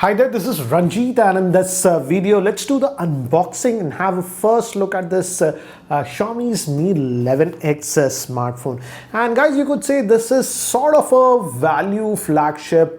Hi there, this is Ranjit, and in this video let's do the unboxing and have a first look at this Xiaomi's Mi 11X smartphone. And guys, you could say this is sort of a value flagship.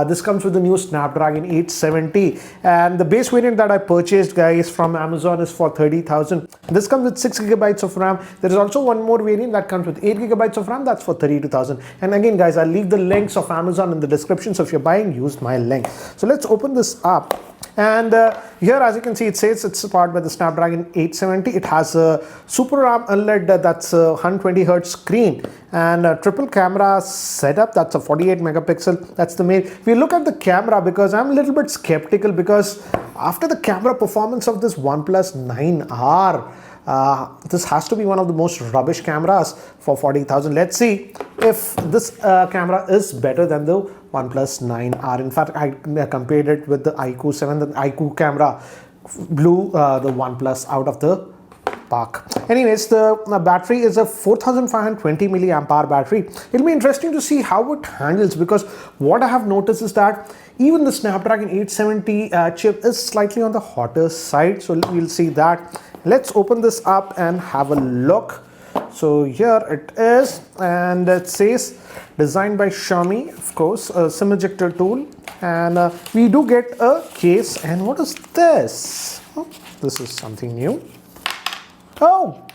This comes with the new Snapdragon 870, and the base variant that I purchased, guys, from Amazon is for 30,000. This comes with 6 gigabytes of RAM. There is also one more variant that comes with 8 gigabytes of RAM, that's for 32,000. And again, guys, I'll leave the links of Amazon in the description, so if you're buying, use my link. So let's open this up, and here, as you can see, it says it's powered by the Snapdragon 870. It has a Super AMOLED, that's a 120 Hz screen, and a triple camera setup. That's a 48 megapixel. That's the main. We look at the camera because I'm a little bit skeptical, because after the camera performance of this OnePlus 9R, this has to be one of the most rubbish cameras for 40,000. Let's see if this camera is better than the OnePlus 9R. In fact, I compared it with the iQOO 7. The iQOO camera blew the OnePlus out of the park. Anyways, the battery is a 4520 milliamp hour battery. It'll be interesting to see how it handles, because what I have noticed is that even the Snapdragon 870 chip is slightly on the hotter side. So we'll see that. Let's open this up and have a look. So here it is, and it says designed by Xiaomi, of course, a SIM ejector tool, and we do get a case. And what is this? Oh, this is something new. Oh,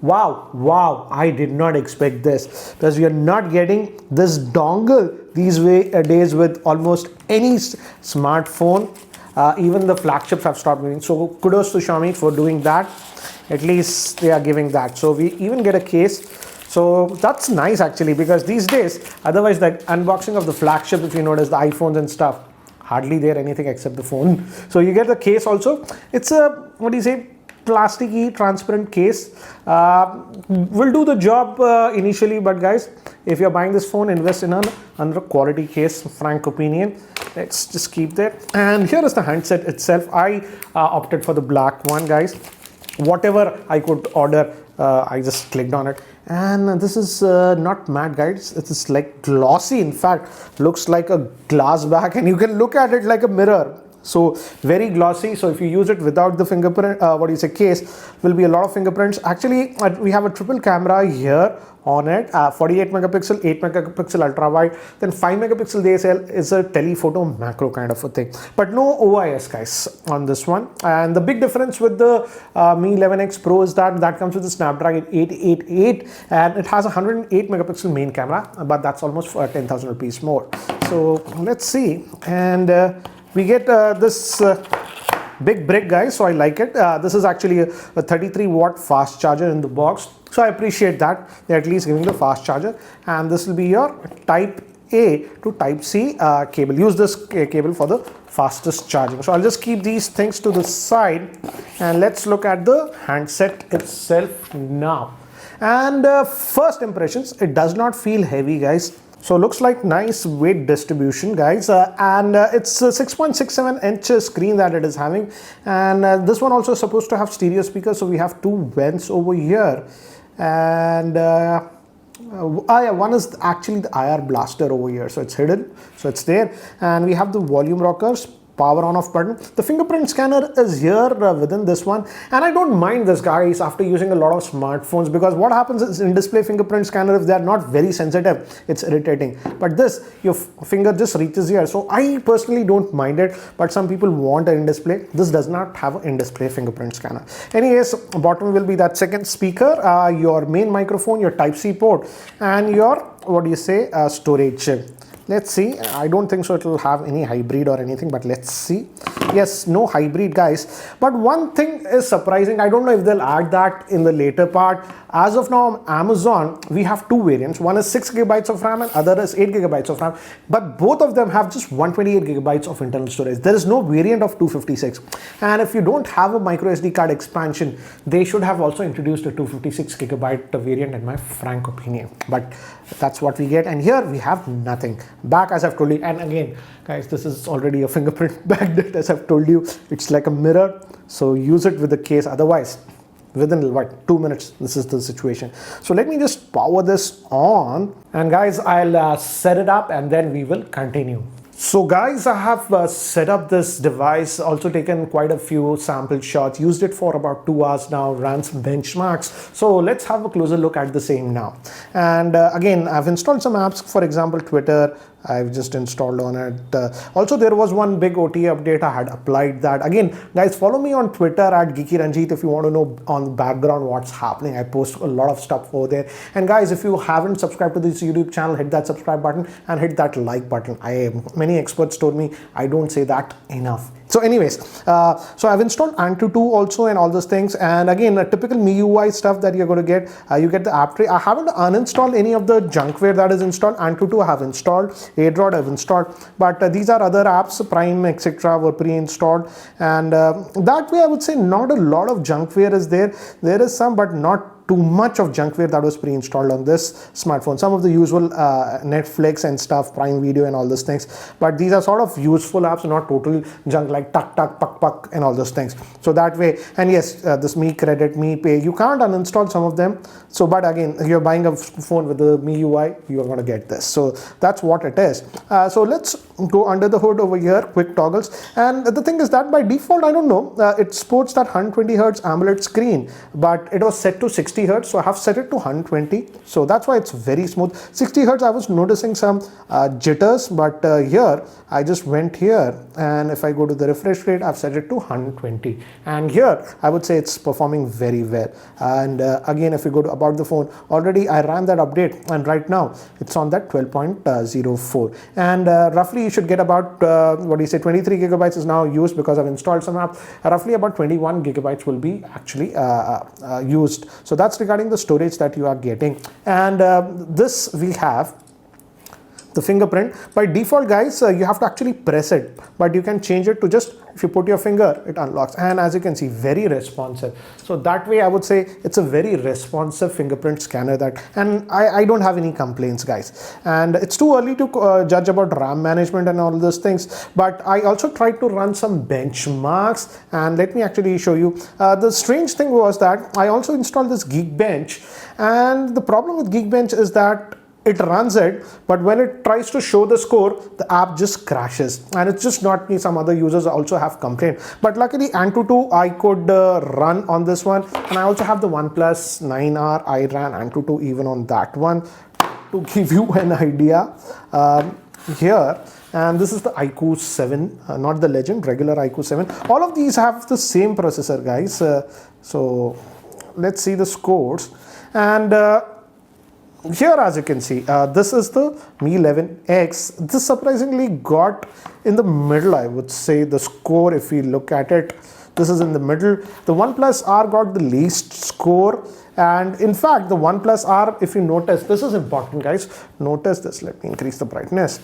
wow, I did not expect this, because we are not getting this dongle these days with almost any smartphone. Even the flagships have stopped doing so. Kudos to Xiaomi for doing that. At least they are giving that. So we even get a case. So that's nice actually, because these days, otherwise the unboxing of the flagship, if you notice, the iPhones and stuff, hardly there anything except the phone. So you get the case also. It's a, what do you say, plasticky transparent case. Will do the job initially, but guys, if you're buying this phone, invest in another quality case, frank opinion. Let's just keep that. And here is the handset itself. I opted for the black one, guys. Whatever I could order, I just clicked on it. And this is not matte, guys. It is like glossy. In fact, looks like a glass back, and you can look at it like a mirror. So very glossy. So if you use it without the fingerprint, case, will be a lot of fingerprints. Actually, we have a triple camera here on it, 48 megapixel, 8 megapixel ultra wide, then 5 megapixel DSL is a telephoto macro kind of a thing, but no OIS, guys, on this one. And the big difference with the Mi 11X Pro is that comes with the Snapdragon 888, and it has a 108 megapixel main camera, but that's almost for 10,000 rupees more. So let's see. And we get this big brick, guys, so I like it. This is actually a 33 watt fast charger in the box, so I appreciate that they're at least giving the fast charger. And this will be your type A to type C cable. Use this cable for the fastest charging. So I'll just keep these things to the side, and let's look at the handset itself now. And first impressions, it does not feel heavy, guys. So looks like nice weight distribution, guys, and it's a 6.67 inch screen that it is having. And this one also is supposed to have stereo speakers, so we have two vents over here. And yeah, one is actually the IR blaster over here, so it's hidden, so it's there. And we have the volume rockers, power on off button. The fingerprint scanner is here within this one, and I don't mind this, guys, after using a lot of smartphones, because what happens is in display fingerprint scanner, if they are not very sensitive, it's irritating. But this, your finger just reaches here, so I personally don't mind it. But some people want an in-display. This does not have an in-display fingerprint scanner. Anyways, bottom will be that second speaker, your main microphone, your type C port, and your, what do you say, storage. Let's see. I don't think so it will have any hybrid or anything, but let's see. Yes, no hybrid, guys. But one thing is surprising. I don't know if they'll add that in the later part. As of now, on Amazon, we have two variants. One is 6 gigabytes of RAM and other is 8 gigabytes of RAM. But both of them have just 128 gigabytes of internal storage. There is no variant of 256. And if you don't have a micro SD card expansion, they should have also introduced a 256 gigabyte variant, in my frank opinion. But that's what we get. And here we have nothing. Back, as I've told you, and again, guys, this is already a fingerprint backlit, as I've told you. It's like a mirror, so use it with the case. Otherwise, within what, 2 minutes, this is the situation. So let me just power this on, and guys, I'll set it up and then we will continue. So guys, I have set up this device, also taken quite a few sample shots, used it for about 2 hours now, ran some benchmarks. So let's have a closer look at the same now. And again, I've installed some apps, for example, Twitter, I've just installed on it. Also, there was one big OTA update. I had applied that. Again, guys, follow me on Twitter at Geekyranjit if you want to know on the background what's happening. I post a lot of stuff over there. And guys, if you haven't subscribed to this YouTube channel, hit that subscribe button and hit that like button. Many experts told me I don't say that enough. So anyways, so I've installed Antutu also and all those things. And again, a typical MIUI stuff that you're going to get, you get the app tray. I haven't uninstalled any of the junkware that is installed. Antutu I have installed, AirDrop I've installed, but these are other apps, Prime, etc. were pre-installed. And that way I would say not a lot of junkware is there. There is some, but not too much of junkware that was pre-installed on this smartphone. Some of the usual Netflix and stuff, Prime Video and all those things, but these are sort of useful apps, not total junk like Tuk Tuk, Puck Puck and all those things. So that way, and yes, this Mi Credit, Mi Pay, you can't uninstall some of them. So, but again, you're buying a phone with the MIUI, you're going to get this. So that's what it is. So let's go under the hood over here, quick toggles. And the thing is that by default, I don't know, it sports that 120 Hertz AMOLED screen, but it was set to 60 Hertz, so I have set it to 120, so that's why it's very smooth. 60 Hertz I was noticing some jitters, but here I just went here, and if I go to the refresh rate, I've set it to 120, and here I would say it's performing very well. And again, if you go to about the phone, already I ran that update, and right now it's on that 12.04, and roughly you should get about 23 gigabytes is now used because I've installed some apps. Roughly about 21 gigabytes will be actually used. So that's regarding the storage that you are getting. And this we have the fingerprint. By default, guys, you have to actually press it, but you can change it to just, if you put your finger, it unlocks. And as you can see, very responsive. So that way I would say it's a very responsive fingerprint scanner, that, and I don't have any complaints, guys. And it's too early to judge about RAM management and all those things, but I also tried to run some benchmarks, and let me actually show you. The strange thing was that I also installed this Geekbench, and the problem with Geekbench is that it runs it, but when it tries to show the score, the app just crashes. And it's just not me, some other users also have complained. But luckily Antutu I could run on this one, and I also have the OnePlus 9R. I ran Antutu even on that one to give you an idea here. And this is the iQOO 7, not the Legend, regular iQOO 7. All of these have the same processor, guys. So let's see the scores. And here, as you can see, this is the Mi 11X. This surprisingly got in the middle, I would say, the score. If we look at it, this is in the middle. The OnePlus R got the least score. And in fact, the OnePlus R, if you notice, this is important, guys. Notice this. Let me increase the brightness.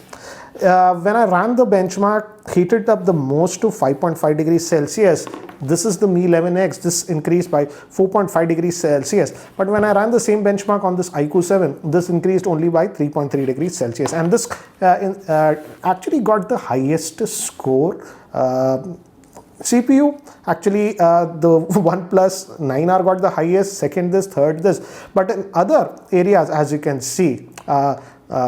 When I ran the benchmark, heated up the most to 5.5 degrees Celsius. This is the Mi 11X. This increased by 4.5 degrees Celsius. But when I ran the same benchmark on this iQOO 7, this increased only by 3.3 degrees Celsius. And this actually got the highest score. CPU, actually the OnePlus 9R got the highest, second this, third this. But in other areas, as you can see,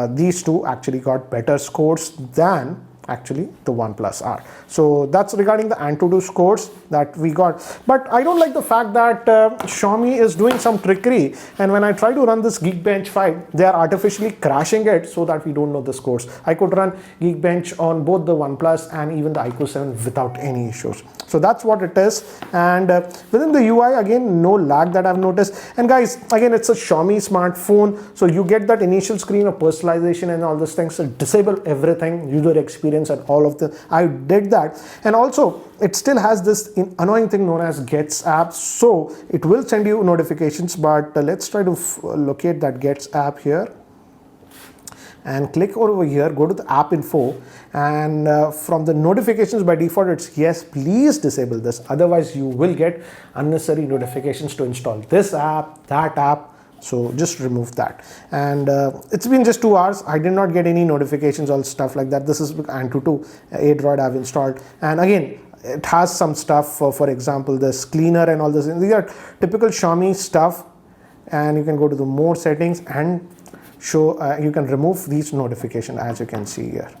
these two actually got better scores than actually the OnePlus R. So that's regarding the Antutu scores that we got. But I don't like the fact that Xiaomi is doing some trickery, and when I try to run this Geekbench 5, they are artificially crashing it so that we don't know the scores. I could run Geekbench on both the OnePlus and even the iQOO 7 without any issues. So that's what it is. And within the UI, again, no lag that I've noticed. And guys, again, it's a Xiaomi smartphone, so you get that initial screen of personalization and all those things. So disable everything, user experience and all of the, I did that. And also it still has this annoying thing known as Gets app, so it will send you notifications. But let's try to locate that Gets app here and click over here, go to the app info, and from the notifications, by default it's yes, please disable this, otherwise you will get unnecessary notifications to install this app, that app. So just remove that. And it's been just 2 hours. I did not get any notifications or stuff like that. This is Antutu AirDrop I've installed. And again, it has some stuff, for example, this cleaner and all this. These are typical Xiaomi stuff. And you can go to the more settings and show, you can remove these notifications, as you can see here.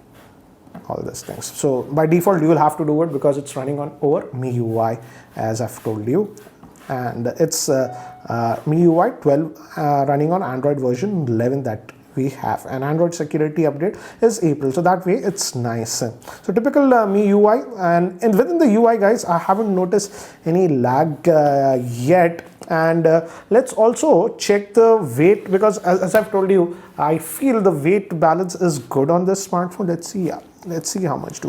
all these things. So by default you will have to do it because it's running on over MIUI, as I've told you, and it's MIUI 12 running on Android version 11 that we have. An Android security update is April, so that way it's nice. So typical MIUI, and within the UI, guys, I haven't noticed any lag yet. And let's also check the weight, because as I've told you, I feel the weight balance is good on this smartphone. Let's see how much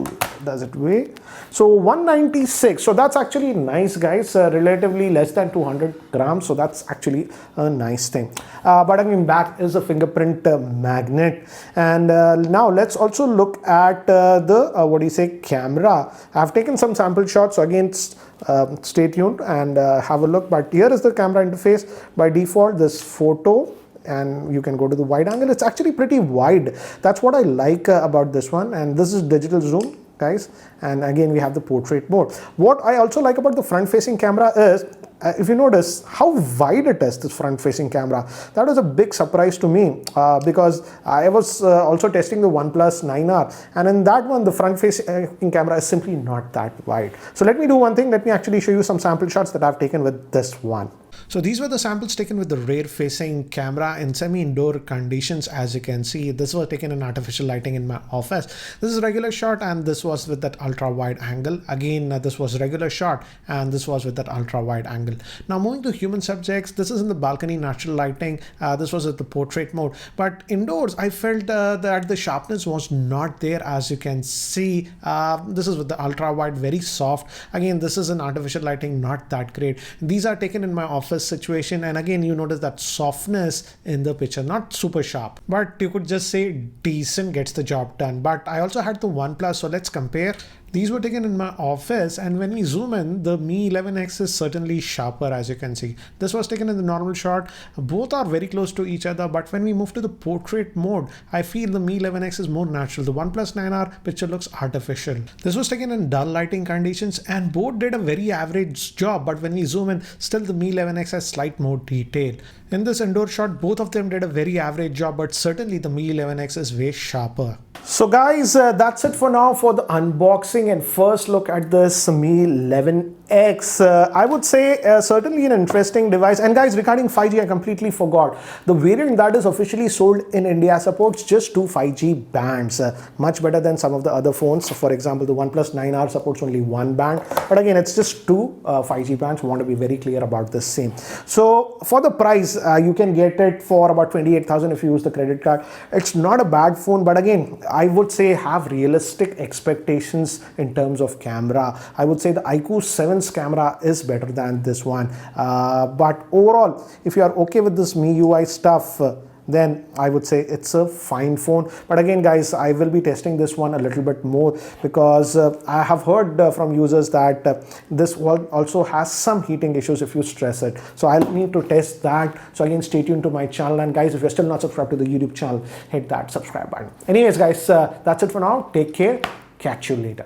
does it weigh. So 196, so that's actually nice, guys. Relatively less than 200 grams, so that's actually a nice thing. But again, back is a fingerprint magnet. And now let's also look at the camera. I've taken some sample shots, so again stay tuned and have a look. But here is the camera interface. By default, this photo, and you can go to the wide angle. It's actually pretty wide. That's what I like about this one. And this is digital zoom, guys, and again we have the portrait mode. What I also like about the front facing camera is, if you notice how wide it is, this front facing camera. That was a big surprise to me because I was also testing the OnePlus 9R, and in that one the front facing camera is simply not that wide. So let me do one thing. Let me actually show you some sample shots that I've taken with this one. So these were the samples taken with the rear facing camera in semi-indoor conditions. As you can see, this was taken in artificial lighting in my office. This is a regular shot, and this was with that ultra wide angle. Again, this was regular shot, and this was with that ultra wide angle. Now moving to human subjects, this is in the balcony natural lighting. This was at the portrait mode, but indoors I felt that the sharpness was not there. As you can see, this is with the ultra wide, very soft. Again, this is in artificial lighting, not that great. These are taken in my office situation, and again you notice that softness in the picture, not super sharp, but you could just say decent, gets the job done. But I also had the OnePlus, so let's compare. These were taken in my office, and when we zoom in, the Mi 11X is certainly sharper, as you can see. This was taken in the normal shot. Both are very close to each other, but when we move to the portrait mode, I feel the Mi 11X is more natural. The OnePlus 9R picture looks artificial. This was taken in dull lighting conditions, and both did a very average job, but when we zoom in, still the Mi 11X has slight more detail. In this indoor shot, both of them did a very average job, but certainly the Mi 11X is way sharper. So guys, that's it for now for the unboxing and first look at this Mi 11X. I would say certainly an interesting device. And guys, regarding 5G, I completely forgot. The variant that is officially sold in India supports just 2 5G bands, much better than some of the other phones. So for example, the OnePlus 9R supports only 1 band, but again, it's just 2 5G bands. We want to be very clear about the same. So for the price, you can get it for about 28,000 if you use the credit card. It's not a bad phone, but again, I would say have realistic expectations in terms of camera. I would say the iQOO 7's camera is better than this one. But overall, if you are okay with this MIUI stuff, then I would say it's a fine phone. But again, guys, I will be testing this one a little bit more because I have heard from users that this one also has some heating issues if you stress it. So I'll need to test that. So again, stay tuned to my channel. And guys, if you're still not subscribed to the YouTube channel, hit that subscribe button. Anyways, guys, that's it for now. Take care. Catch you later.